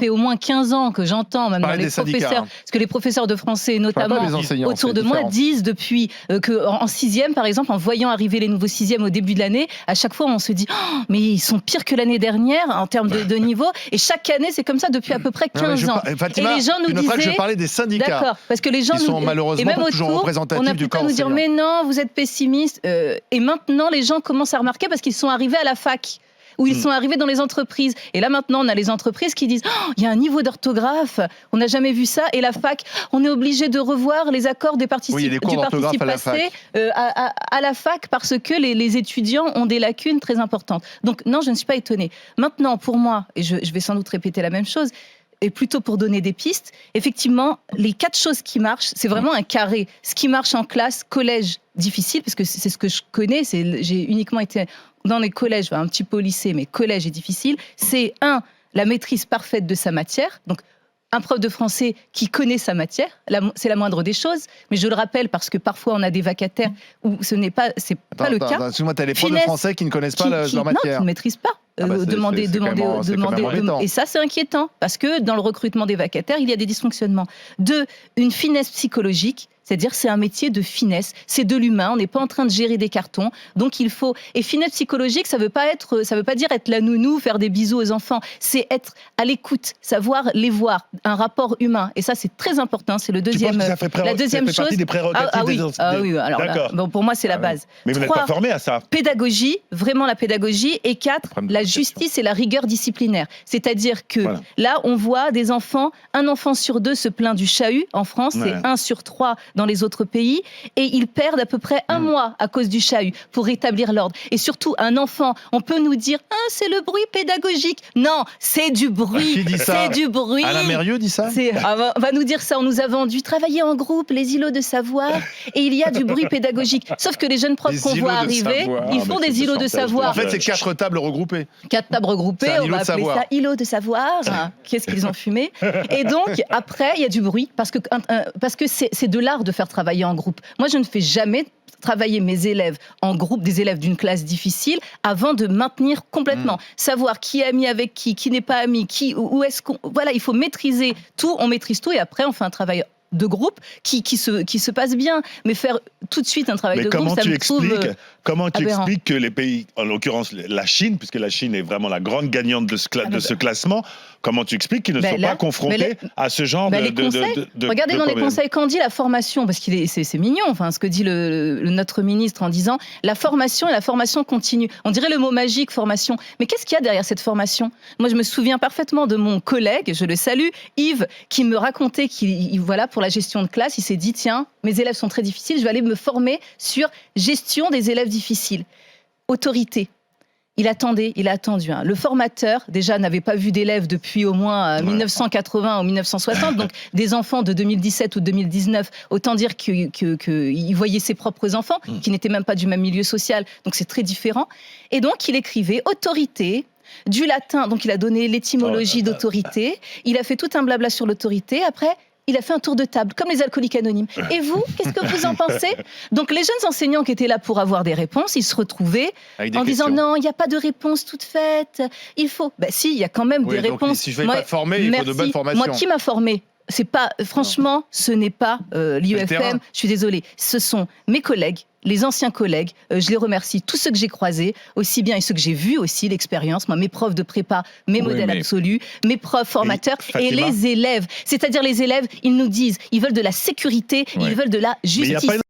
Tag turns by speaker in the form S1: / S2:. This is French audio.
S1: fait au moins 15 ans que j'entends maintenant les professeurs, parce que les professeurs de français notamment autour de moi disent depuis qu'en 6e par exemple, en voyant arriver les nouveaux 6e au début de l'année, à chaque fois on se dit oh, mais ils sont pires que l'année dernière en termes de niveau, et chaque année c'est comme ça depuis à peu près 15 ans.
S2: Fatima, et les gens nous disaient, je parlais des syndicats,
S1: d'accord, parce que les gens
S2: qui sont malheureusement pas toujours représentatifs du corps enseignant.
S1: On a pu nous dire mais non, vous êtes pessimiste, et maintenant les gens commencent à remarquer parce qu'ils sont arrivés à la fac, où ils sont arrivés dans les entreprises. Et là, maintenant, on a les entreprises qui disent oh, il y a un niveau d'orthographe, on n'a jamais vu ça. Et la fac, on est obligé de revoir les accords du participe passé à la fac parce que les étudiants ont des lacunes très importantes. Donc, non, je ne suis pas étonnée. Maintenant, pour moi, et je vais sans doute répéter la même chose, et plutôt pour donner des pistes, effectivement, les 4 choses qui marchent, c'est vraiment un carré. Ce qui marche en classe, collège, difficile, parce que c'est ce que je connais, j'ai uniquement été dans les collèges, un petit peu au lycée, mais collège est difficile. C'est 1, la maîtrise parfaite de sa matière. Donc, un prof de français qui connaît sa matière, c'est la moindre des choses, mais je le rappelle parce que parfois on a des vacataires où c'est pas le cas.
S2: Excuse-moi, tu as les profs de français qui ne connaissent pas leur matière.
S1: Non, qui ne maîtrisent pas. Demander. Et ça, c'est inquiétant, parce que dans le recrutement des vacataires, il y a des dysfonctionnements. 2, une finesse psychologique. C'est-à-dire, c'est un métier de finesse, c'est de l'humain. On n'est pas en train de gérer des cartons, donc il faut. Et finesse psychologique, ça veut pas dire être la nounou, faire des bisous aux enfants. C'est être à l'écoute, savoir les voir, un rapport humain. Et ça, c'est très important. C'est le deuxième.
S3: La deuxième chose. Ça fait partie des prérogatives
S1: oui. Alors là, bon, pour moi, c'est la base.
S3: Mais vous n'êtes pas formé à ça.
S1: Pédagogie, vraiment la pédagogie. Et 4, la justice et la rigueur disciplinaire. C'est-à-dire que là, on voit des enfants, un enfant sur 2 se plaint du chahut. En France, c'est 1 sur 3 dans les autres pays, et ils perdent à peu près 1 mois à cause du chahut pour rétablir l'ordre. Et surtout, un enfant, on peut nous dire « Ah, c'est le bruit pédagogique ». Non, c'est du bruit.
S2: Qui dit ça ?
S1: C'est du bruit.
S2: Alain Mérieux dit ça ?
S1: On va nous dire ça. On nous a vendu travailler en groupe, les îlots de savoir, et il y a du bruit pédagogique. Sauf que les jeunes profs qu'on voit arriver, ils font des îlots de savoir.
S2: En fait, c'est 4 tables regroupées.
S1: 4 tables regroupées, on va appeler ça îlot de savoir. Qu'est-ce qu'ils ont fumé ? Et donc, après, il y a du bruit, parce que c'est de l'art de faire travailler en groupe. Moi, je ne fais jamais travailler mes élèves en groupe, des élèves d'une classe difficile, avant de maintenir complètement. Savoir qui est ami avec qui n'est pas ami, où est-ce qu'on... Voilà, il faut maîtriser tout, on maîtrise tout, et après, on fait un travail de groupe qui se passe bien. Mais faire tout de suite un travail de groupe, ça me trouve...
S3: Comment tu expliques que les pays, en l'occurrence la Chine, puisque la Chine est vraiment la grande gagnante de ce classement, comment tu expliques qu'ils ne sont pas confrontés à ce genre de
S1: regardez dans les conseils, quand on dit la formation, parce que c'est mignon, enfin, ce que dit notre ministre en disant la formation et la formation continue. On dirait le mot magique, formation. Mais qu'est-ce qu'il y a derrière cette formation ? Moi, je me souviens parfaitement de mon collègue, je le salue, Yves, qui me racontait voilà, pour la gestion de classe, il s'est dit, tiens, mes élèves sont très difficiles, je vais aller me former sur gestion des élèves difficiles. Autorité. Il a attendu. Le formateur, déjà, n'avait pas vu d'élèves depuis au moins 1980 ou 1960, donc des enfants de 2017 ou 2019, autant dire qu'il voyait ses propres enfants, qui n'étaient même pas du même milieu social, donc c'est très différent. Et donc, il écrivait autorité, du latin, donc il a donné l'étymologie d'autorité, il a fait tout un blabla sur l'autorité, après... Il a fait un tour de table, comme les alcooliques anonymes. Et vous, qu'est-ce que vous en pensez ? Donc les jeunes enseignants qui étaient là pour avoir des réponses, ils se retrouvaient en disant non, il n'y a pas de réponse toute faite. Il faut. Ben si, il y a quand même des réponses.
S2: Si je ne vais pas te former, il faut de bonnes formations.
S1: Moi, qui m'a formé ? C'est pas, franchement, ce n'est pas l'IEFM. Je suis désolée. Ce sont mes collègues, les anciens collègues. Je les remercie. Tous ceux que j'ai croisés, aussi bien et ceux que j'ai vus aussi, l'expérience. Moi, mes profs de prépa, mes modèles absolus, mes profs formateurs et les élèves. C'est-à-dire les élèves, ils nous disent, ils veulent de la sécurité, ils veulent de la justice.